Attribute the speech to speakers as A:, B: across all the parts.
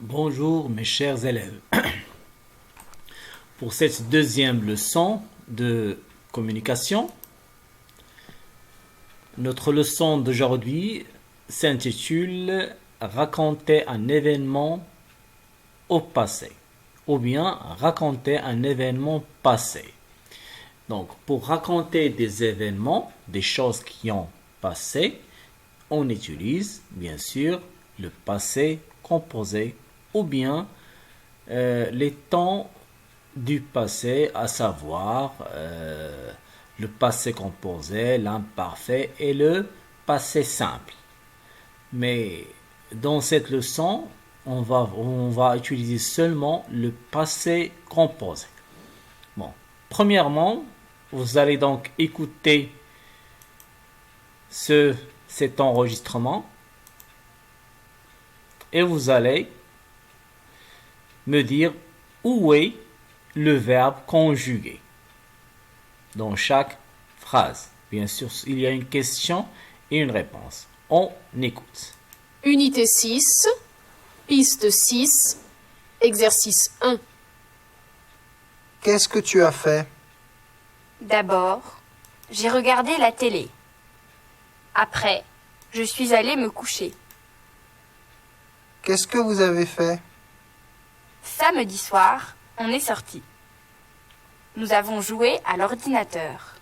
A: Bonjour mes chers élèves. Pour cette deuxième leçon de communication, notre leçon d'aujourd'hui s'intitule Raconter un événement au passé ou bien raconter un événement passé. Donc pour raconter des événements, des choses qui ont passé, on utilise bien sûr le passé composé ou bien les temps du passé, à savoir le passé composé, l'imparfait et le passé simple. Mais dans cette leçon, on va utiliser seulement le passé composé. Bon, premièrement, vous allez donc écouter cet enregistrement et vous allez me dire où est le verbe conjugué dans chaque phrase. Bien sûr, il y a une question et une réponse. On écoute.
B: Unité 6, piste 6, exercice 1.
C: Qu'est-ce que tu as fait?
D: D'abord, j'ai regardé la télé. Après, je suis allée me coucher.
C: Qu'est-ce que vous avez fait?
D: Samedi soir, on est sortis. Nous avons joué à l'ordinateur.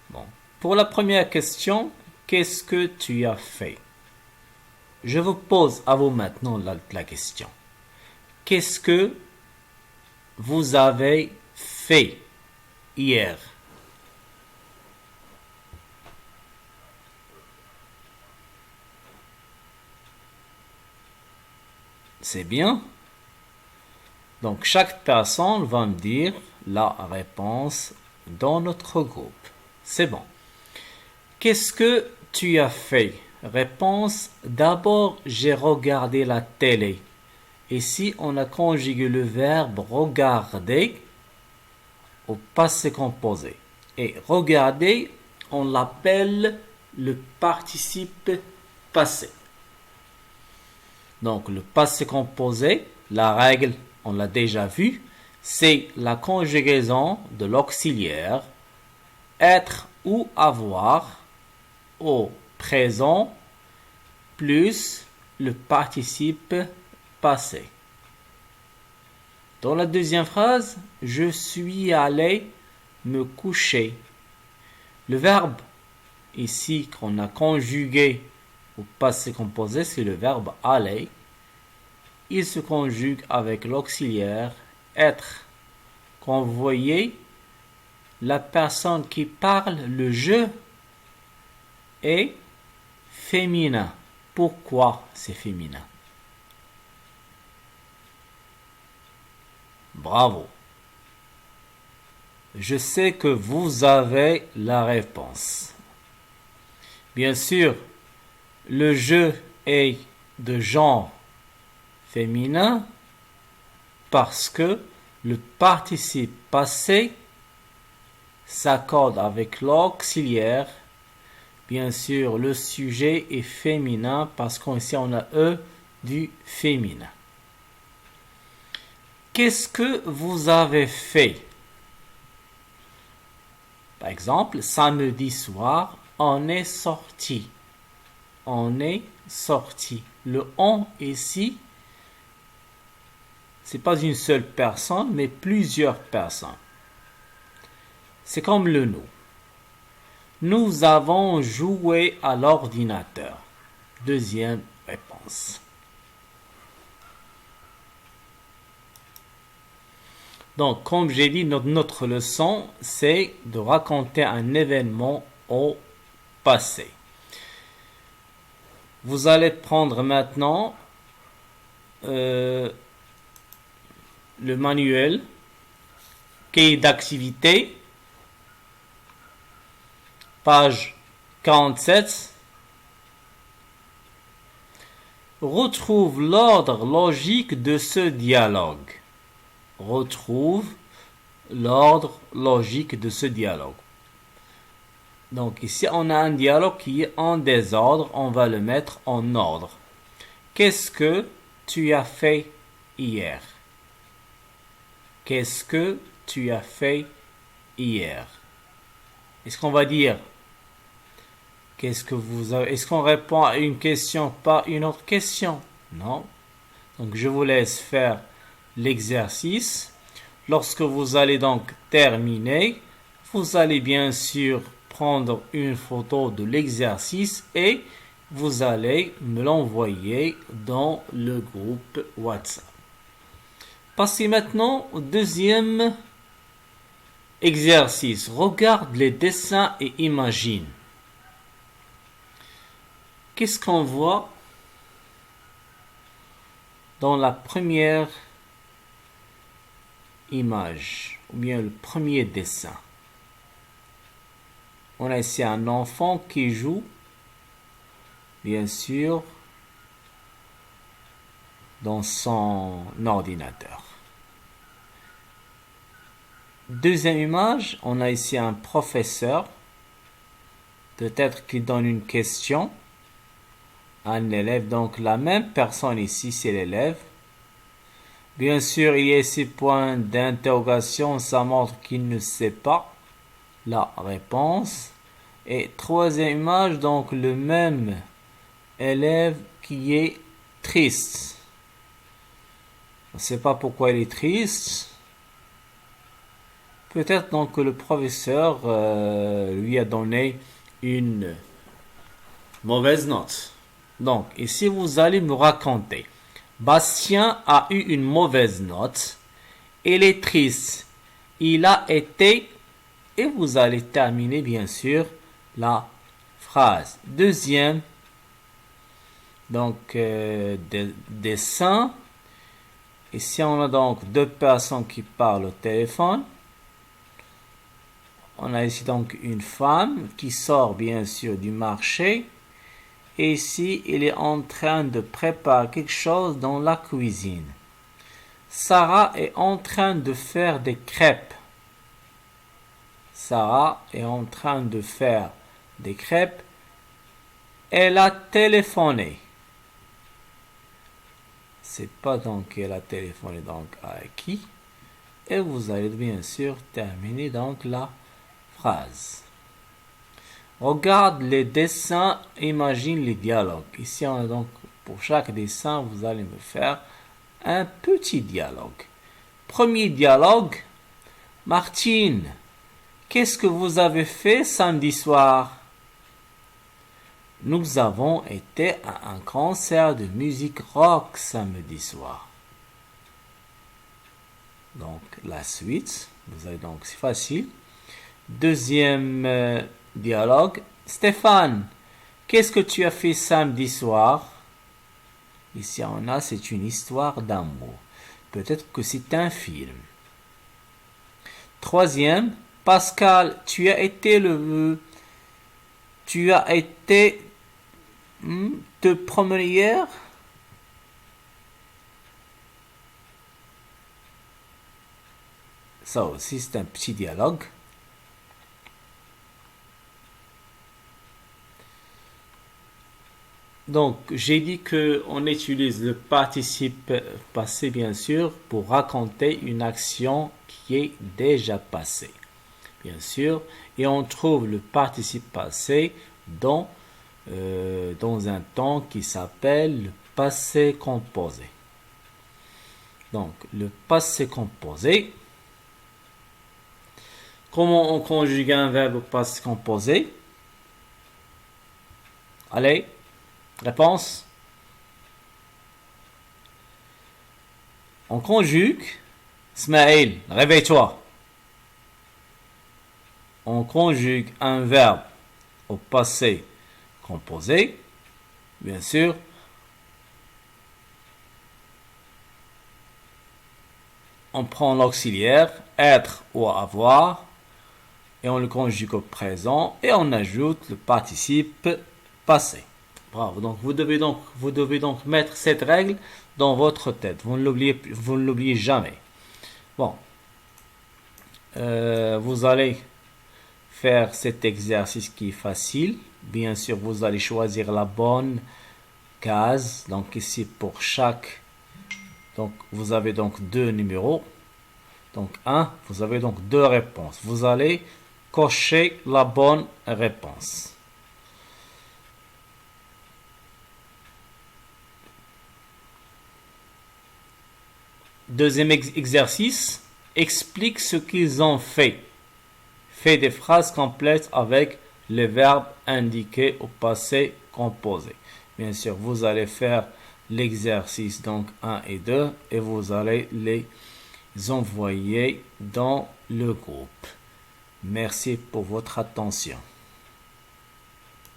A: Bon. Pour la première question, qu'est-ce que tu as fait? Je vous pose à vous maintenant la question. Qu'est-ce que vous avez fait hier? C'est bien. Donc chaque personne va me dire la réponse dans notre groupe. C'est bon. Qu'est-ce que tu as fait? Réponse, d'abord j'ai regardé la télé. Ici on a conjugué le verbe regarder au passé composé. Et regarder, on l'appelle le participe passé. Donc le passé composé, la règle, on l'a déjà vu, c'est la conjugaison de l'auxiliaire être ou avoir au présent plus le participe passé. Dans la deuxième phrase, je suis allé me coucher. Le verbe ici qu'on a conjugué au passé composé, c'est le verbe aller. Il se conjugue avec l'auxiliaire être. Quand vous voyez la personne qui parle, le je est féminin. Pourquoi c'est féminin? Bravo. Je sais que vous avez la réponse. Bien sûr, le je est de genre féminin parce que le participe passé s'accorde avec l'auxiliaire. Bien sûr, le sujet est féminin parce qu'ici on a du féminin. Qu'est-ce que vous avez fait? Par exemple, samedi soir, on est sorti. On est sorti. Le on ici, c'est pas une seule personne, mais plusieurs personnes. C'est comme le nous. Nous avons joué à l'ordinateur. Deuxième réponse. Donc, comme j'ai dit, notre leçon, c'est de raconter un événement au passé. Vous allez prendre maintenant le manuel, cahier d'activité, page 47. Retrouve l'ordre logique de ce dialogue. Retrouve l'ordre logique de ce dialogue. Donc ici, on a un dialogue qui est en désordre. On va le mettre en ordre. Qu'est-ce que tu as fait hier? Qu'est-ce que tu as fait hier? Est-ce qu'on va dire qu'est-ce que vous avez? Est-ce qu'on répond à une question par une autre question? Non. Donc je vous laisse faire l'exercice. Lorsque vous allez donc terminer, vous allez bien sûr prendre une photo de l'exercice et vous allez me l'envoyer dans le groupe WhatsApp. Passez maintenant au deuxième exercice. Regarde les dessins et imagine. Qu'est-ce qu'on voit dans la première image ou bien le premier dessin? On a ici un enfant qui joue, bien sûr, dans son ordinateur. Deuxième image, on a ici un professeur, peut-être qu'il donne une question à un élève, donc la même personne ici, c'est l'élève. Bien sûr, il y a ici point d'interrogation, ça montre qu'il ne sait pas la réponse. Et troisième image, donc le même élève qui est triste. On ne sait pas pourquoi il est triste. Peut-être donc que le professeur lui a donné une mauvaise note. Donc, ici, vous allez me raconter. Bastien a eu une mauvaise note. Il est triste. Il a été... Et vous allez terminer, bien sûr, la phrase. Deuxième, donc, dessin. Ici, on a donc deux personnes qui parlent au téléphone. On a ici donc une femme qui sort, bien sûr, du marché. Et ici, il est en train de préparer quelque chose dans la cuisine. Sarah est en train de faire des crêpes. Sarah est en train de faire des crêpes. Elle a téléphoné. C'est pas donc qu'elle a téléphoné donc à qui. Et vous allez bien sûr terminer donc la phrase. Regarde les dessins, imagine les dialogues. Ici, on a donc pour chaque dessin, vous allez me faire un petit dialogue. Premier dialogue. Martine, qu'est-ce que vous avez fait samedi soir? Nous avons été à un concert de musique rock samedi soir. Donc, la suite, vous avez donc, c'est facile. Deuxième dialogue. Stéphane, qu'est-ce que tu as fait samedi soir? Ici, on a, c'est une histoire d'amour. Peut-être que c'est un film. Troisième, Pascal, tu as été te promener hier? Ça aussi, c'est un petit dialogue. Donc, j'ai dit qu'on utilise le participe passé, bien sûr, pour raconter une action qui est déjà passée. Bien sûr. Et on trouve le participe passé dans un temps qui s'appelle le passé composé. Donc, le passé composé. Comment on conjugue un verbe au passé composé? Allez, réponse. On conjugue. Smaïl, réveille-toi. On conjugue un verbe au passé composé. Bien sûr. On prend l'auxiliaire être ou avoir et on le conjugue au présent et on ajoute le participe passé. Bravo. Donc vous devez donc mettre cette règle dans votre tête. Vous ne l'oubliez jamais. Bon. Vous allez faire cet exercice qui est facile. Bien sûr, vous allez choisir la bonne case. Donc ici, pour chaque... Donc, vous avez donc deux numéros. Donc, vous avez donc deux réponses. Vous allez cocher la bonne réponse. Deuxième exercice, explique ce qu'ils ont fait. Fais des phrases complètes avec les verbes indiqués au passé composé. Bien sûr, vous allez faire l'exercice donc 1 et 2 et vous allez les envoyer dans le groupe. Merci pour votre attention.